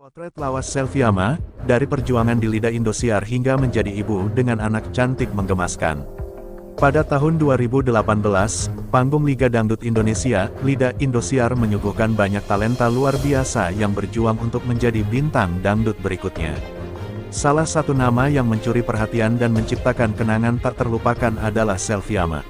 Potret lawas Selviama, dari perjuangan di lidah Indosiar hingga menjadi ibu dengan anak cantik menggemaskan. Pada tahun 2018, panggung Liga Dangdut Indonesia, Lida Indosiar menyuguhkan banyak talenta luar biasa yang berjuang untuk menjadi bintang dangdut berikutnya. Salah satu nama yang mencuri perhatian dan menciptakan kenangan tak terlupakan adalah Selviama.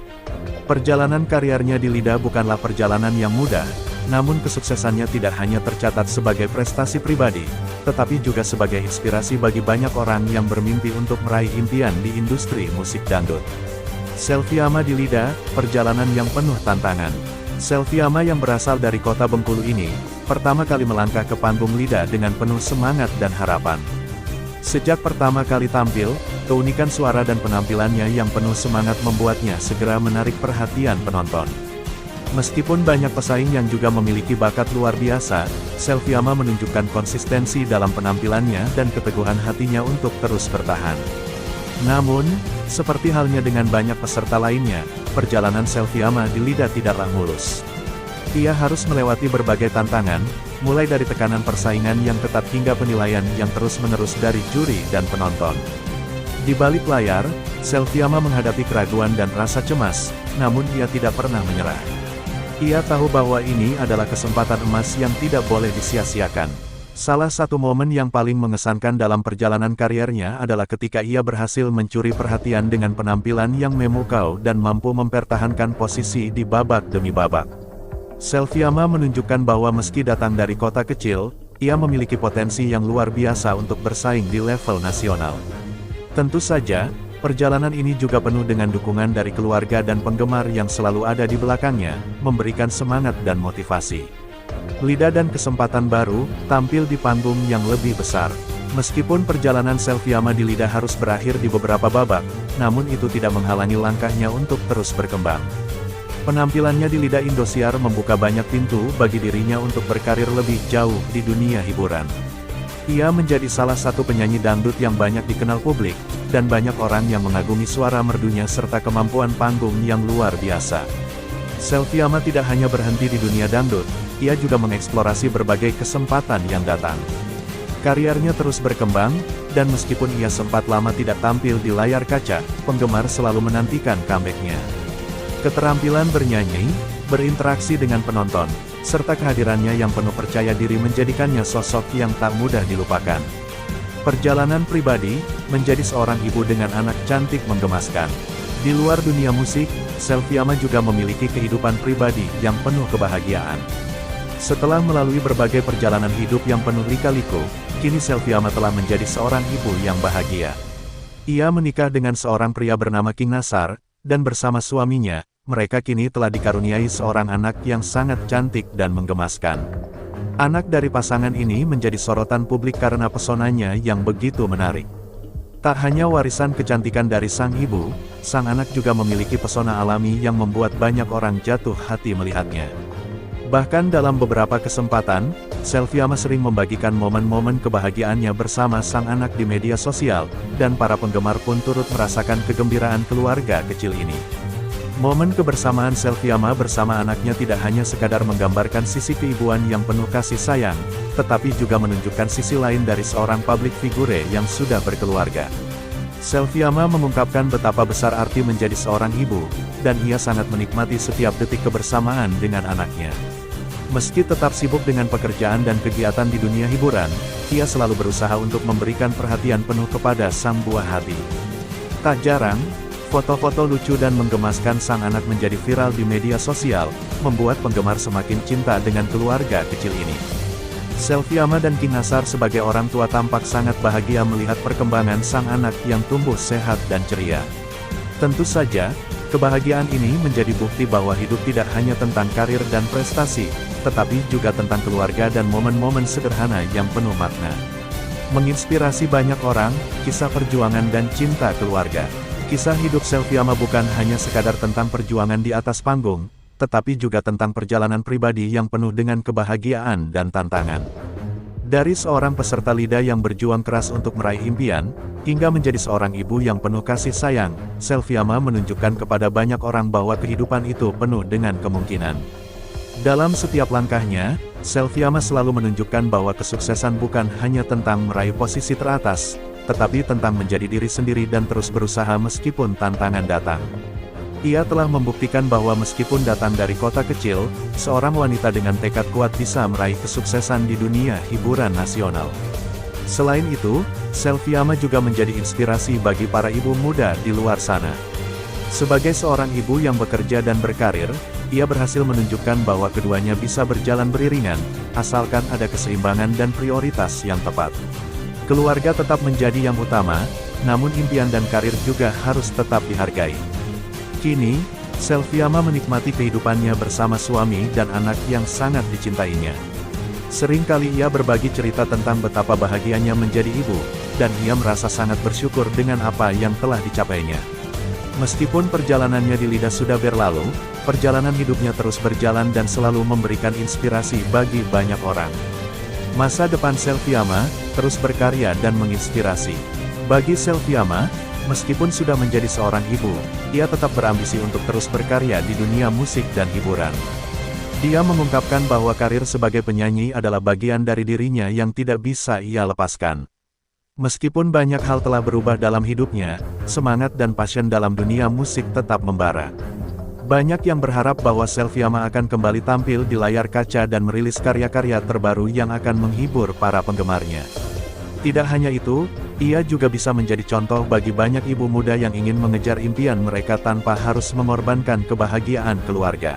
Perjalanan karirnya di Lida bukanlah perjalanan yang mudah, namun kesuksesannya tidak hanya tercatat sebagai prestasi pribadi, tetapi juga sebagai inspirasi bagi banyak orang yang bermimpi untuk meraih impian di industri musik dangdut. Selviama di Lida, perjalanan yang penuh tantangan. Selviama yang berasal dari kota Bengkulu ini, pertama kali melangkah ke panggung Lida dengan penuh semangat dan harapan. Sejak pertama kali tampil, keunikan suara dan penampilannya yang penuh semangat membuatnya segera menarik perhatian penonton. Meskipun banyak pesaing yang juga memiliki bakat luar biasa, Selviama menunjukkan konsistensi dalam penampilannya dan keteguhan hatinya untuk terus bertahan. Namun, seperti halnya dengan banyak peserta lainnya, perjalanan Selviama di Lida tidaklah mulus. Ia harus melewati berbagai tantangan, mulai dari tekanan persaingan yang ketat hingga penilaian yang terus-menerus dari juri dan penonton. Di balik layar, Selviama menghadapi keraguan dan rasa cemas, namun ia tidak pernah menyerah. Ia tahu bahwa ini adalah kesempatan emas yang tidak boleh disia-siakan. Salah satu momen yang paling mengesankan dalam perjalanan karirnya adalah ketika ia berhasil mencuri perhatian dengan penampilan yang memukau dan mampu mempertahankan posisi di babak demi babak. Selviama menunjukkan bahwa meski datang dari kota kecil, ia memiliki potensi yang luar biasa untuk bersaing di level nasional. Tentu saja, perjalanan ini juga penuh dengan dukungan dari keluarga dan penggemar yang selalu ada di belakangnya, memberikan semangat dan motivasi. Lida dan kesempatan baru, tampil di panggung yang lebih besar. Meskipun perjalanan Selviama di Lida harus berakhir di beberapa babak, namun itu tidak menghalangi langkahnya untuk terus berkembang. Penampilannya di Lida Indosiar membuka banyak pintu bagi dirinya untuk berkarir lebih jauh di dunia hiburan. Ia menjadi salah satu penyanyi dangdut yang banyak dikenal publik, dan banyak orang yang mengagumi suara merdunya serta kemampuan panggung yang luar biasa. Selviama tidak hanya berhenti di dunia dangdut, ia juga mengeksplorasi berbagai kesempatan yang datang. Karirnya terus berkembang, dan meskipun ia sempat lama tidak tampil di layar kaca, penggemar selalu menantikan comeback-nya. Keterampilan bernyanyi, berinteraksi dengan penonton, serta kehadirannya yang penuh percaya diri menjadikannya sosok yang tak mudah dilupakan. Perjalanan pribadi, menjadi seorang ibu dengan anak cantik menggemaskan. Di luar dunia musik, Selviama juga memiliki kehidupan pribadi yang penuh kebahagiaan. Setelah melalui berbagai perjalanan hidup yang penuh lika-liku, kini Selviama telah menjadi seorang ibu yang bahagia. Ia menikah dengan seorang pria bernama King Nasar, dan bersama suaminya, mereka kini telah dikaruniai seorang anak yang sangat cantik dan menggemaskan. Anak dari pasangan ini menjadi sorotan publik karena pesonanya yang begitu menarik. Tak hanya warisan kecantikan dari sang ibu, sang anak juga memiliki pesona alami yang membuat banyak orang jatuh hati melihatnya. Bahkan dalam beberapa kesempatan, Selviama sering membagikan momen-momen kebahagiaannya bersama sang anak di media sosial, dan para penggemar pun turut merasakan kegembiraan keluarga kecil ini. Momen kebersamaan Selviama bersama anaknya tidak hanya sekadar menggambarkan sisi keibuan yang penuh kasih sayang, tetapi juga menunjukkan sisi lain dari seorang public figure yang sudah berkeluarga. Selviama mengungkapkan betapa besar arti menjadi seorang ibu, dan ia sangat menikmati setiap detik kebersamaan dengan anaknya. Meski tetap sibuk dengan pekerjaan dan kegiatan di dunia hiburan, ia selalu berusaha untuk memberikan perhatian penuh kepada sang buah hati. Tak jarang, foto-foto lucu dan menggemaskan sang anak menjadi viral di media sosial, membuat penggemar semakin cinta dengan keluarga kecil ini. Selviama dan King Nasar sebagai orang tua tampak sangat bahagia melihat perkembangan sang anak yang tumbuh sehat dan ceria. Tentu saja, kebahagiaan ini menjadi bukti bahwa hidup tidak hanya tentang karir dan prestasi, tetapi juga tentang keluarga dan momen-momen sederhana yang penuh makna. Menginspirasi banyak orang, kisah perjuangan dan cinta keluarga. Kisah hidup Selviama bukan hanya sekadar tentang perjuangan di atas panggung, tetapi juga tentang perjalanan pribadi yang penuh dengan kebahagiaan dan tantangan. Dari seorang peserta Lida yang berjuang keras untuk meraih impian, hingga menjadi seorang ibu yang penuh kasih sayang, Selviama menunjukkan kepada banyak orang bahwa kehidupan itu penuh dengan kemungkinan. Dalam setiap langkahnya, Selviama selalu menunjukkan bahwa kesuksesan bukan hanya tentang meraih posisi teratas, tetapi tentang menjadi diri sendiri dan terus berusaha meskipun tantangan datang. Ia telah membuktikan bahwa meskipun datang dari kota kecil, seorang wanita dengan tekad kuat bisa meraih kesuksesan di dunia hiburan nasional. Selain itu, Selviama juga menjadi inspirasi bagi para ibu muda di luar sana. Sebagai seorang ibu yang bekerja dan berkarir, ia berhasil menunjukkan bahwa keduanya bisa berjalan beriringan, asalkan ada keseimbangan dan prioritas yang tepat. Keluarga tetap menjadi yang utama, namun impian dan karir juga harus tetap dihargai. Kini, Selviama menikmati kehidupannya bersama suami dan anak yang sangat dicintainya. Seringkali ia berbagi cerita tentang betapa bahagianya menjadi ibu, dan ia merasa sangat bersyukur dengan apa yang telah dicapainya. Meskipun perjalanannya di lidah sudah berlalu, perjalanan hidupnya terus berjalan dan selalu memberikan inspirasi bagi banyak orang. Masa depan Selviama terus berkarya dan menginspirasi. Bagi Selviama, meskipun sudah menjadi seorang ibu, ia tetap berambisi untuk terus berkarya di dunia musik dan hiburan. Dia mengungkapkan bahwa karir sebagai penyanyi adalah bagian dari dirinya yang tidak bisa ia lepaskan. Meskipun banyak hal telah berubah dalam hidupnya, semangat dan passion dalam dunia musik tetap membara. Banyak yang berharap bahwa Selviama akan kembali tampil di layar kaca dan merilis karya-karya terbaru yang akan menghibur para penggemarnya. Tidak hanya itu, ia juga bisa menjadi contoh bagi banyak ibu muda yang ingin mengejar impian mereka tanpa harus mengorbankan kebahagiaan keluarga.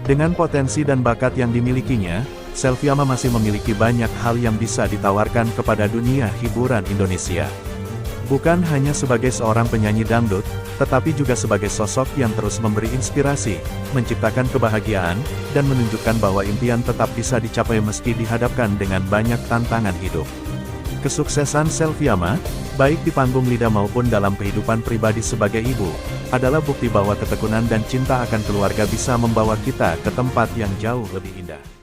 Dengan potensi dan bakat yang dimilikinya, Selviama masih memiliki banyak hal yang bisa ditawarkan kepada dunia hiburan Indonesia. Bukan hanya sebagai seorang penyanyi dangdut, tetapi juga sebagai sosok yang terus memberi inspirasi, menciptakan kebahagiaan, dan menunjukkan bahwa impian tetap bisa dicapai meski dihadapkan dengan banyak tantangan hidup. Kesuksesan Selviama, baik di panggung lidah maupun dalam kehidupan pribadi sebagai ibu, adalah bukti bahwa ketekunan dan cinta akan keluarga bisa membawa kita ke tempat yang jauh lebih indah.